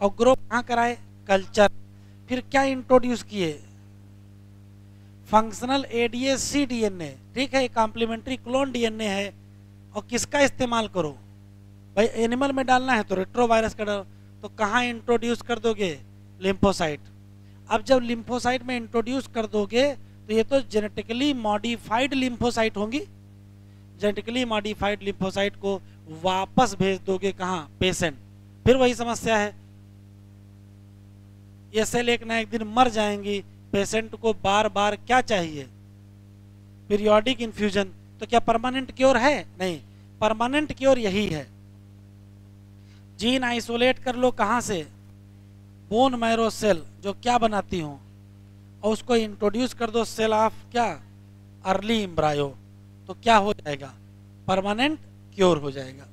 और ग्रो कहाँ कराए, कल्चर। फिर क्या इंट्रोड्यूस किए, फंक्शनल एडीए सी डीएनए, ठीक है, कॉम्प्लीमेंट्री क्लोन डीएनए है, और किसका इस्तेमाल करो भाई, एनिमल में डालना है तो रेट्रोवायरस का डालो। तो कहाँ इंट्रोड्यूस कर दोगे, लिम्फोसाइट। अब जब लिम्फोसाइट में इंट्रोड्यूस कर दोगे तो ये तो जेनेटिकली मॉडिफाइड लिम्फोसाइट होंगी, जेनेटिकली मॉडिफाइड लिम्फोसाइट को वापस भेज दोगे कहाँ, पेशेंट। फिर वही समस्या है, ये सेल एक ना एक दिन मर जाएंगी, पेशेंट को बार बार क्या चाहिए, पीरियोडिक इन्फ्यूजन। तो क्या परमानेंट क्योर है, नहीं, परमानेंट क्योर यही है, जीन आइसोलेट कर लो कहाँ से, बोन मैरो सेल जो क्या बनाती हूँ, और उसको इंट्रोड्यूस कर दो सेल ऑफ क्या, अर्ली एम्ब्रायो, तो क्या हो जाएगा, परमानेंट क्योर हो जाएगा।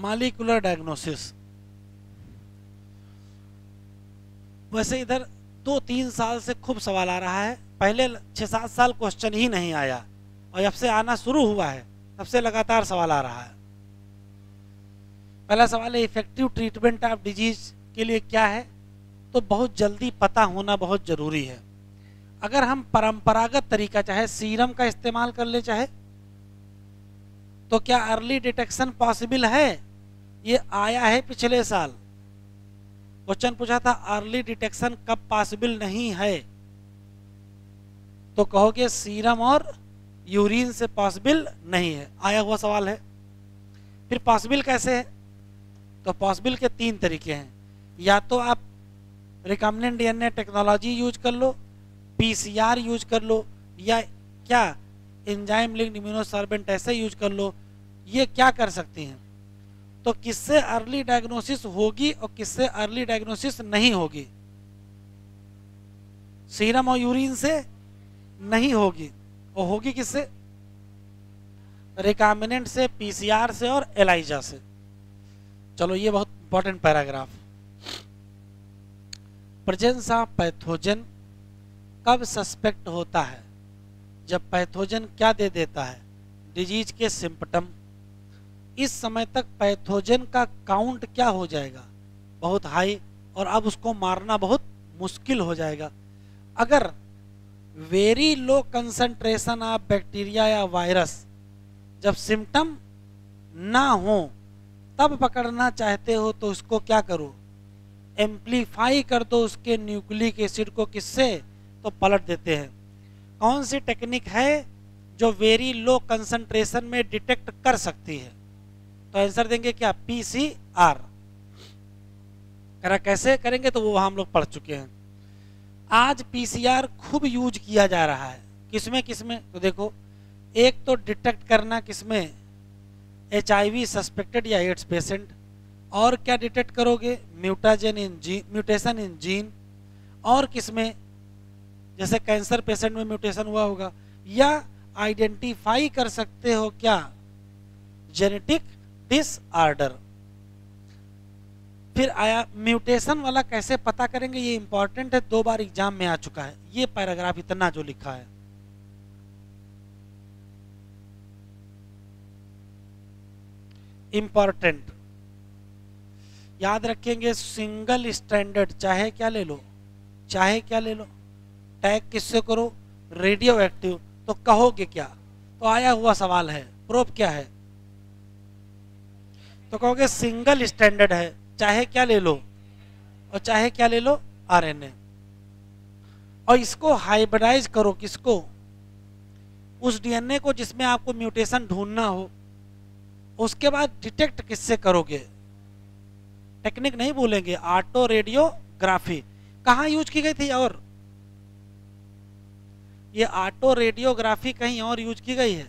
मॉलिक्यूलर डायग्नोसिस, वैसे इधर 2-3 साल से खूब सवाल आ रहा है पहले 6-7 साल क्वेश्चन ही नहीं आया और जब से आना शुरू हुआ है तब से लगातार सवाल आ रहा है। पहला सवाल है इफेक्टिव ट्रीटमेंट ऑफ डिजीज के लिए क्या है, तो बहुत जल्दी पता होना बहुत जरूरी है। अगर हम परंपरागत तरीका चाहे सीरम का इस्तेमाल कर ले चाहे, तो क्या अर्ली डिटेक्शन पॉसिबल है? ये आया है पिछले साल क्वेश्चन पूछा था अर्ली डिटेक्शन कब पॉसिबल नहीं है, तो कहोगे सीरम और यूरिन से पॉसिबल नहीं है, आया हुआ सवाल है। फिर पॉसिबल कैसे है, तो पॉसिबल के 3 तरीके हैं। या तो आप रिकॉम्बिनेंट डीएनए टेक्नोलॉजी यूज कर लो, पीसीआर यूज कर लो, या क्या एंजाइम लिंक्ड इम्यूनोसॉर्बेंट ऐसे यूज कर लो। ये क्या कर सकती हैं, तो किससे अर्ली डायग्नोसिस होगी और किससे अर्ली डायग्नोसिस नहीं होगी? सीरम और यूरिन से नहीं होगी, और होगी किससे? रिकॉम्बिनेंट से, पीसीआर से और एलाइजा से। चलो ये बहुत important paragraph. Presence of pathogen कब सस्पेक्ट होता है? जब पैथोजन क्या दे देता है? डिजीज के सिम्पटम। इस समय तक पैथोजन का काउंट क्या हो जाएगा? बहुत हाई, और अब उसको मारना बहुत मुश्किल हो जाएगा। अगर very low concentration of bacteria या वायरस जब सिम्टम ना हो तब पकड़ना चाहते हो, तो उसको क्या करो? एम्प्लीफाई कर दो उसके न्यूक्लिक एसिड को। किससे? तो पलट देते हैं। कौन सी टेक्निक है जो वेरी लो कंसंट्रेशन में डिटेक्ट कर सकती है? तो आंसर देंगे क्या? पीसीआर। कैसे करेंगे तो वो हम लोग पढ़ चुके हैं। आज पीसीआर खूब यूज किया जा रहा है। किसमें किसमें? तो देखो, एक तो डिटेक्ट करना किसमें? HIV सस्पेक्टेड या एड्स पेशेंट। और क्या डिटेक्ट करोगे? Mutation in gene. और किसमें? जैसे कैंसर पेशेंट में म्यूटेशन हुआ होगा। या आइडेंटिफाई कर सकते हो क्या? Genetic disorder. फिर आया म्यूटेशन वाला, कैसे पता करेंगे? ये इंपॉर्टेंट है, 2 बार एग्जाम में आ चुका है ये पैराग्राफ, इतना जो लिखा है। इंपॉर्टेंट याद रखेंगे। सिंगल स्टैंडर्ड, चाहे क्या ले लो, चाहे क्या ले लो, टैग किससे करो? Radio active. तो कहोगे क्या? तो आया हुआ सवाल है, प्रोब क्या है? तो कहोगे सिंगल स्टैंडर्ड है, चाहे क्या ले लो, और चाहे क्या ले लो? आरएनए। और इसको हाइब्रिडाइज करो। किसको? उस डीएनए को जिसमें आपको म्यूटेशन ढूंढना हो। उसके बाद डिटेक्ट किससे करोगे? टेक्निक नहीं भूलेंगे, ऑटो रेडियोग्राफी। कहाँ यूज की गई थी? और ये ऑटो रेडियोग्राफी कहीं और यूज की गई है?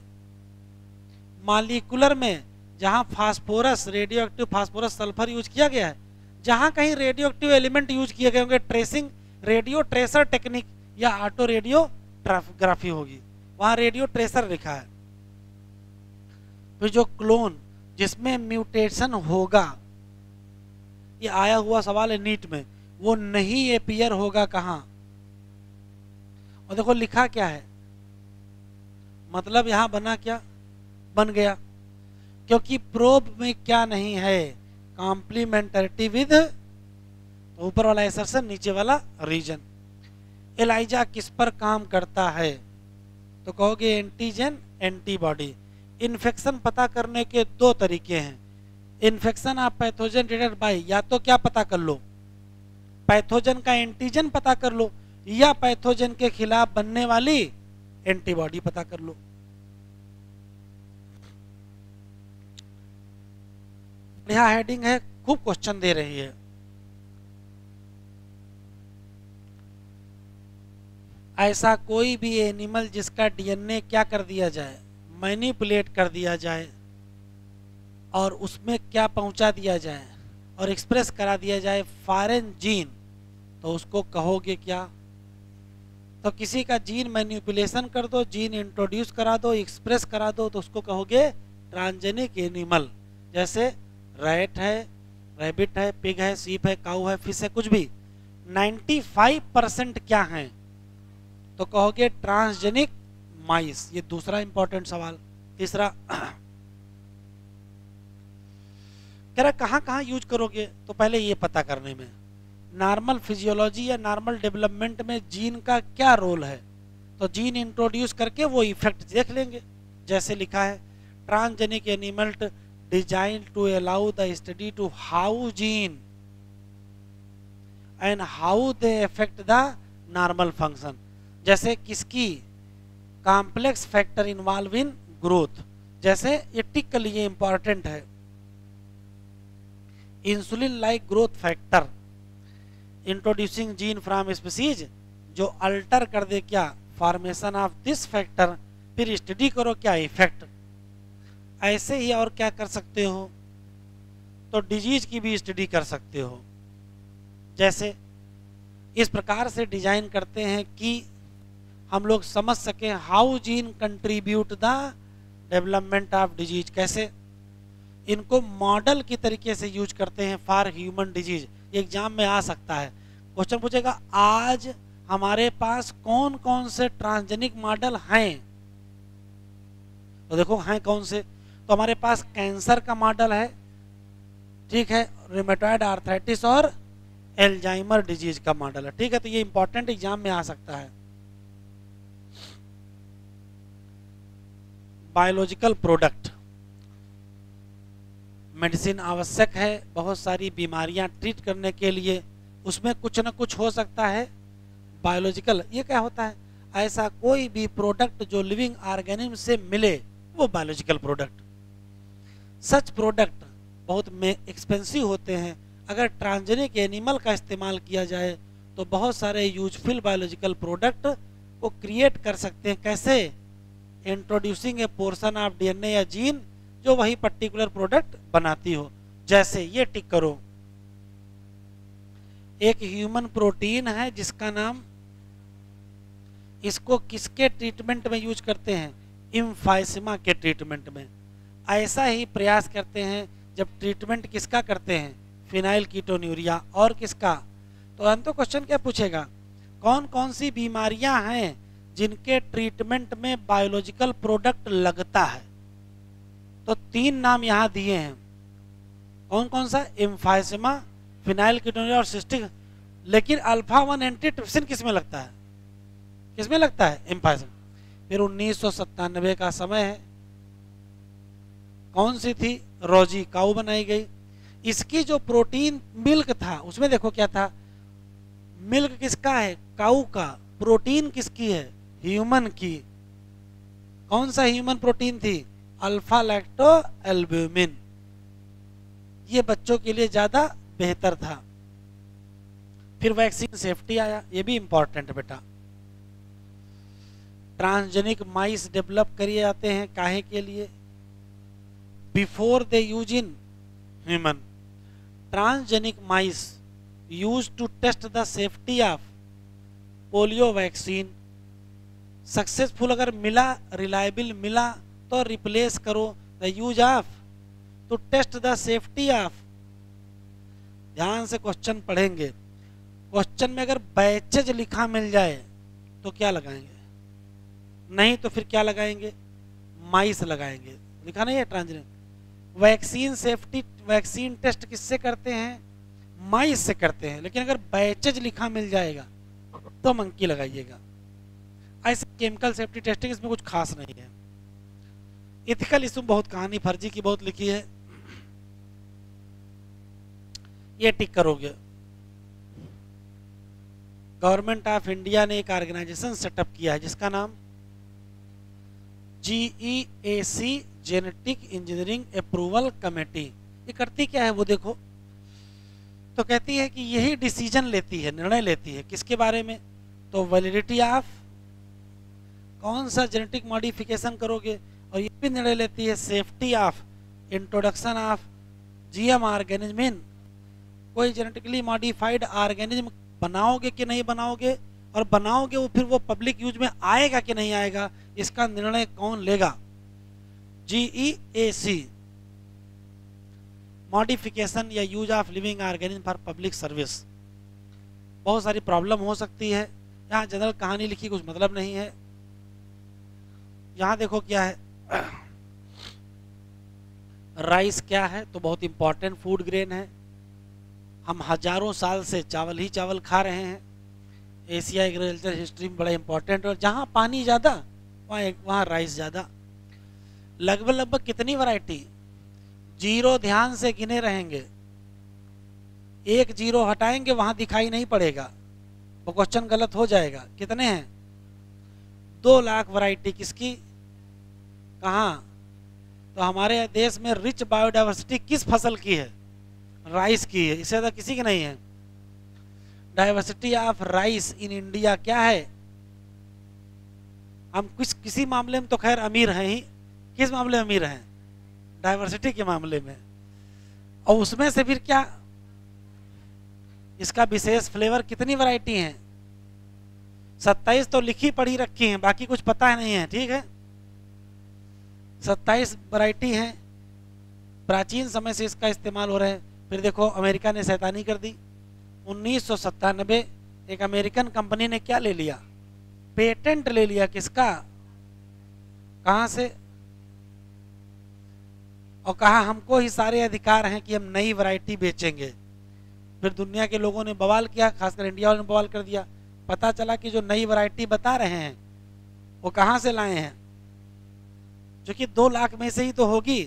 मॉलिक्यूलर में, जहां phosphorus, radio active phosphorus sulphur use किया गया है। जहां कहीं रेडियो एक्टिव एलिमेंट यूज किए गए होंगे, ट्रेसिंग, रेडियो ट्रेसर टेक्निक या ऑटो रेडियोग्राफी होगी, वहां रेडियो ट्रेसर लिखा है। तो जो क्लोन जिसमें म्यूटेशन होगा, ये आया हुआ सवाल है नीट में, वो नहीं अपीयर होगा कहां? और देखो लिखा क्या है, मतलब यहां बना क्या? बन गया, क्योंकि प्रोब में क्या नहीं है? कॉम्प्लीमेंटरिटी विद, तो ऊपर वाला एसर्शन, नीचे वाला रीजन। एलाइजा किस पर काम करता है? तो कहोगे एंटीजन एंटीबॉडी। इन्फेक्शन पता करने के 2 तरीके हैं। Infection of pathogen detected by, या तो क्या पता कर लो? पैथोजन का एंटीजन पता कर लो, या पैथोजन के खिलाफ बनने वाली एंटीबॉडी पता कर लो। यह हेडिंग है, खूब क्वेश्चन दे रही है। ऐसा कोई भी एनिमल जिसका डीएनए क्या कर दिया जाए? मैनिपुलेट कर दिया जाए, और उसमें क्या पहुंचा दिया जाए और एक्सप्रेस करा दिया जाए? Foreign gene. तो उसको कहोगे क्या? तो किसी का जीन मैनिपुलेशन कर दो, जीन इंट्रोड्यूस करा दो, एक्सप्रेस करा दो, तो उसको कहोगे ट्रांसजेनिक एनिमल। जैसे रैट है, रैबिट है, पिग है, सीप है, काऊ है, फिश है, कुछ भी। 95% क्या है? तो कहोगे ट्रांसजेनिक माइस। ये दूसरा इंपॉर्टेंट सवाल। तीसरा कह रहा कहाँ कहाँ यूज करोगे, तो पहले ये पता करने में नॉर्मल फिजियोलॉजी या नॉर्मल डेवलपमेंट में जीन का क्या रोल है, तो जीन इंट्रोड्यूस करके वो इफेक्ट देख लेंगे। जैसे लिखा है transgenic animal design to allow the study to how gene and how they affect the normal function. जैसे किसकी complex factor involve in growth, जैसे ये टिक के लिए इंपॉर्टेंट है। Insulin like growth factor introducing gene from species जो alter कर दे क्या फॉर्मेशन ऑफ दिस फैक्टर, फिर स्टडी करो क्या इफेक्ट। ऐसे ही और क्या कर सकते हो, तो डिजीज की भी स्टडी कर सकते हो। जैसे इस प्रकार से डिजाइन करते हैं कि हम लोग समझ सकें how gene contribute the development of disease. कैसे इनको मॉडल की तरीके से यूज करते हैं फॉर ह्यूमन डिजीज। एग्जाम में आ सकता है, क्वेश्चन पूछेगा आज हमारे पास कौन कौन से ट्रांसजेनिक मॉडल हैं, तो देखो हैं कौन से, तो हमारे पास कैंसर का मॉडल है, ठीक है, रूमेटॉइड आर्थराइटिस और एल्जाइमर डिजीज का मॉडल है, ठीक है। तो ये इंपॉर्टेंट एग्जाम में आ सकता है। बायोलॉजिकल प्रोडक्ट, मेडिसिन आवश्यक है बहुत सारी बीमारियां ट्रीट करने के लिए, उसमें कुछ ना कुछ हो सकता है बायोलॉजिकल। ये क्या होता है, ऐसा कोई भी प्रोडक्ट जो लिविंग ऑर्गेनिज्म से मिले वो बायोलॉजिकल प्रोडक्ट। सच प्रोडक्ट बहुत में एक्सपेंसिव होते हैं, अगर ट्रांसजेनिक एनिमल का इस्तेमाल किया जाए तो बहुत सारे यूजफुल बायोलॉजिकल प्रोडक्ट को क्रिएट कर सकते हैं। कैसे, introducing A portion of DNA या जीन जो वही पर्टिकुलर प्रोडक्ट बनाती हो। जैसे ये टिक करो, एक ह्यूमन प्रोटीन है जिसका नाम, इसको किसके ट्रीटमेंट में यूज करते हैं, इम्फाइसिमा के ट्रीटमेंट में। ऐसा ही प्रयास करते हैं जब ट्रीटमेंट किसका करते हैं, फिनाइल कीटोन्यूरिया, और किसका, तो अंत क्वेश्चन क्या पूछेगा, कौन कौन सी बीमारियां हैं जिनके ट्रीटमेंट में बायोलॉजिकल प्रोडक्ट लगता है। तो 3 नाम यहां दिए हैं, कौन कौन सा, एम्फाइसेमा, फिनाइल कीटोन्यूरिया और सिस्टिक। लेकिन अल्फा 1 एंटीट्रिप्सिन किस में लगता है, किस में लगता है, एम्फाइसेमा। फिर 1997 का समय है, कौन सी थी, रोजी काऊ बनाई गई। इसकी जो प्रोटीन मिल्क था उसमें देखो क्या था, मिल्क किसका है, काऊ का, प्रोटीन किसकी है, ह्यूमन की। कौन सा ह्यूमन प्रोटीन थी, अल्फा लैक्टो एल्ब्यूमिन। ये बच्चों के लिए ज्यादा बेहतर था। फिर वैक्सीन सेफ्टी आया, ये भी इंपॉर्टेंट है बेटा। ट्रांसजेनिक माइस डेवलप किए जाते हैं काहे के लिए, before they use in human. Transgenic mice use to test the safety of polio vaccine. Successful अगर मिला, रिलायबल मिला तो रिप्लेस करो the use of to test the safety of. ध्यान से क्वेश्चन पढ़ेंगे, क्वेश्चन में अगर बैचेज लिखा मिल जाए तो क्या लगाएंगे, नहीं तो फिर क्या लगाएंगे, माइस लगाएंगे। लिखा नहीं है transgenic. Vaccine safety, vaccine test किससे करते हैं, माइस से करते हैं, लेकिन अगर बैचेज लिखा मिल जाएगा तो मंकी लगाइएगा। ऐसे केमिकल सेफ्टी टेस्टिंग इसमें कुछ खास नहीं है। इथिकल इसमें बहुत कहानी फर्जी की बहुत लिखी है, ये टिक करोगे। गवर्नमेंट ऑफ इंडिया ने एक ऑर्गेनाइजेशन सेटअप किया है जिसका नाम GEAC genetic engineering approval committee. ये करती क्या है वो देखो, तो कहती है कि यही डिसीजन लेती है, निर्णय लेती है किसके बारे में, तो वैलिडिटी ऑफ कौन सा जेनेटिक मॉडिफिकेशन करोगे, और ये भी निर्णय लेती है safety of introduction of GM organism in. कोई जेनेटिकली मॉडिफाइड ऑर्गेनिज्म बनाओगे कि नहीं बनाओगे, और बनाओगे वो फिर वो पब्लिक यूज में आएगा कि नहीं आएगा, इसका निर्णय कौन लेगा। GEAC मॉडिफिकेशन या use of living organism for public service. बहुत सारी प्रॉब्लम हो सकती है, यहाँ जनरल कहानी लिखी, कुछ मतलब नहीं है। यहाँ देखो क्या है, राइस क्या है, तो बहुत इंपॉर्टेंट फूड ग्रेन है। हम हजारों साल से चावल ही चावल खा रहे हैं। एशिया एग्रीकल्चर हिस्ट्री में बड़ा इंपॉर्टेंट, और जहाँ पानी ज़्यादा वहाँ राइस ज़्यादा। लगभग लगभग कितनी वैरायटी, जीरो ध्यान से गिने रहेंगे, एक जीरो हटाएंगे वहां दिखाई नहीं पड़ेगा, वो क्वेश्चन गलत हो जाएगा। कितने हैं, 2 लाख वैरायटी। किसकी, कहाँ, तो हमारे देश में रिच बायोडाइवर्सिटी किस फसल की है, राइस की है, इससे ज्यादा किसी की नहीं है। Diversity of rice in India क्या है, हम किसी मामले में तो खैर अमीर हैं ही, किस मामले में अमीर हैं, डाइवर्सिटी के मामले में। और उसमें से फिर क्या, इसका विशेष फ्लेवर, कितनी वैरायटी हैं, 27 तो लिखी पढ़ी रखी हैं, बाकी कुछ पता नहीं है, ठीक है। 27 वैरायटी हैं, प्राचीन समय से इसका इस्तेमाल हो रहा है। फिर देखो अमेरिका ने शैतानी कर दी, 1997 एक अमेरिकन कंपनी ने क्या ले लिया, पेटेंट ले लिया, किसका, कहां से, और कहा हमको ही सारे अधिकार हैं कि हम नई वैरायटी बेचेंगे। फिर दुनिया के लोगों ने बवाल किया, खासकर इंडिया वालों ने बवाल कर दिया। पता चला कि जो नई वैरायटी बता रहे हैं वो कहां से लाए हैं, जो कि 2 लाख में से ही तो होगी,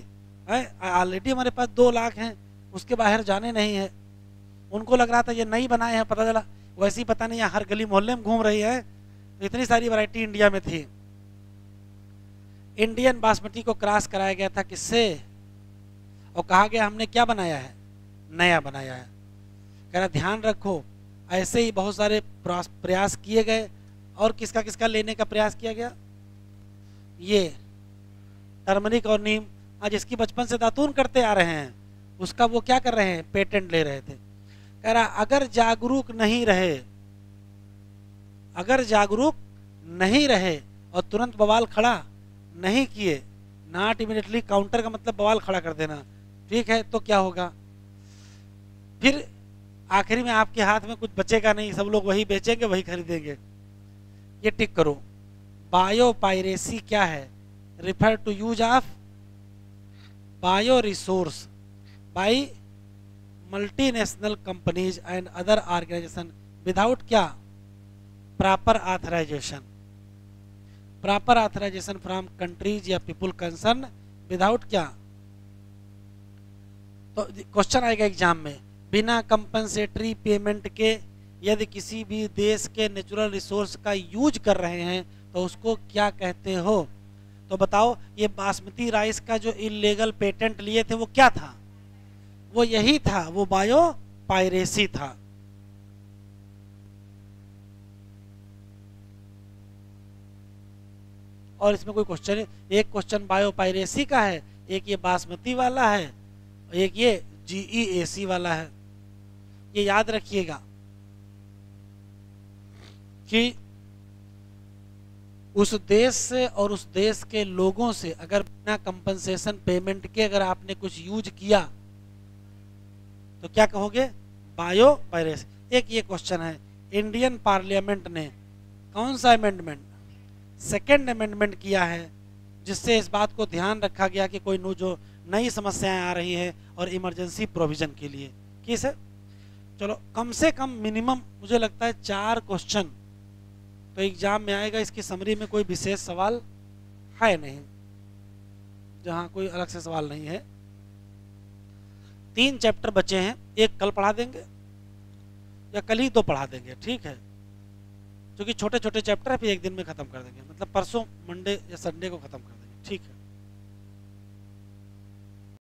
ऑलरेडी हमारे पास 2 लाख हैं, उसके बाहर जाने नहीं है। उनको लग रहा था ये नई बनाए हैं, पता चला वैसे ही पता नहीं हर गली मोहल्ले में घूम रही है। तो इतनी सारी वैरायटी इंडिया में थी। इंडियन बासमती को क्रॉस कराया गया था किससे, और कहा गया हमने क्या बनाया है, नया बनाया है। कह रहा ध्यान रखो, ऐसे ही बहुत सारे प्रयास किए गए, और किसका किसका लेने का प्रयास किया गया, ये टर्मरिक और नीम, आज इसकी बचपन से दातून करते आ रहे हैं, उसका वो क्या कर रहे हैं, पेटेंट ले रहे थे। कह रहा अगर जागरूक नहीं रहे, अगर जागरूक नहीं रहे और तुरंत बवाल खड़ा नहीं किए, नॉट इमीडिएटली काउंटर का मतलब बवाल खड़ा कर देना, ठीक है, तो क्या होगा, फिर आखिरी में आपके हाथ में कुछ बचेगा नहीं, सब लोग वही बेचेंगे, वही खरीदेंगे। ये टिक करो। बायो पायरेसी क्या है, refer to use of bio resource by multinational companies and other organisation without क्या, proper authorisation, proper authorisation from countries या पीपुल कंसर्न विदाउट क्या। तो क्वेश्चन आएगा एग्जाम में, बिना कंपनसेटरी पेमेंट के यदि किसी भी देश के नेचुरल रिसोर्स का यूज कर रहे हैं तो उसको क्या कहते हो। तो बताओ, ये बासमती राइस का जो इलीगल पेटेंट लिए थे वो क्या था, वो यही था, वो बायो पायरेसी था। और इसमें कोई क्वेश्चन, एक क्वेश्चन बायो पायरेसी का है, एक ये बासमती वाला है, एक ये GEAC वाला है। ये याद रखिएगा कि उस देश से और उस देश के लोगों से अगर बिना कंपनसेशन पेमेंट के अगर आपने कुछ यूज किया तो क्या कहोगे, बायो पायरेसी। एक ये क्वेश्चन है, इंडियन पार्लियामेंट ने कौन सा अमेंडमेंट, 2nd अमेंडमेंट किया है, जिससे इस बात को ध्यान रखा गया कि कोई जो नई समस्याएं आ रही है और इमरजेंसी प्रोविजन के लिए किस है। चलो कम से कम मिनिमम मुझे लगता है 4 क्वेश्चन तो एग्जाम में आएगा। इसकी समरी में कोई विशेष सवाल है नहीं, जहां कोई अलग से सवाल नहीं है। 3 चैप्टर बचे हैं, एक कल पढ़ा देंगे या कल ही 2 पढ़ा देंगे, ठीक है, क्योंकि छोटे छोटे चैप्टर है, फिर एक दिन में खत्म कर देंगे, मतलब परसों मंडे या संडे को खत्म कर देंगे, ठीक है।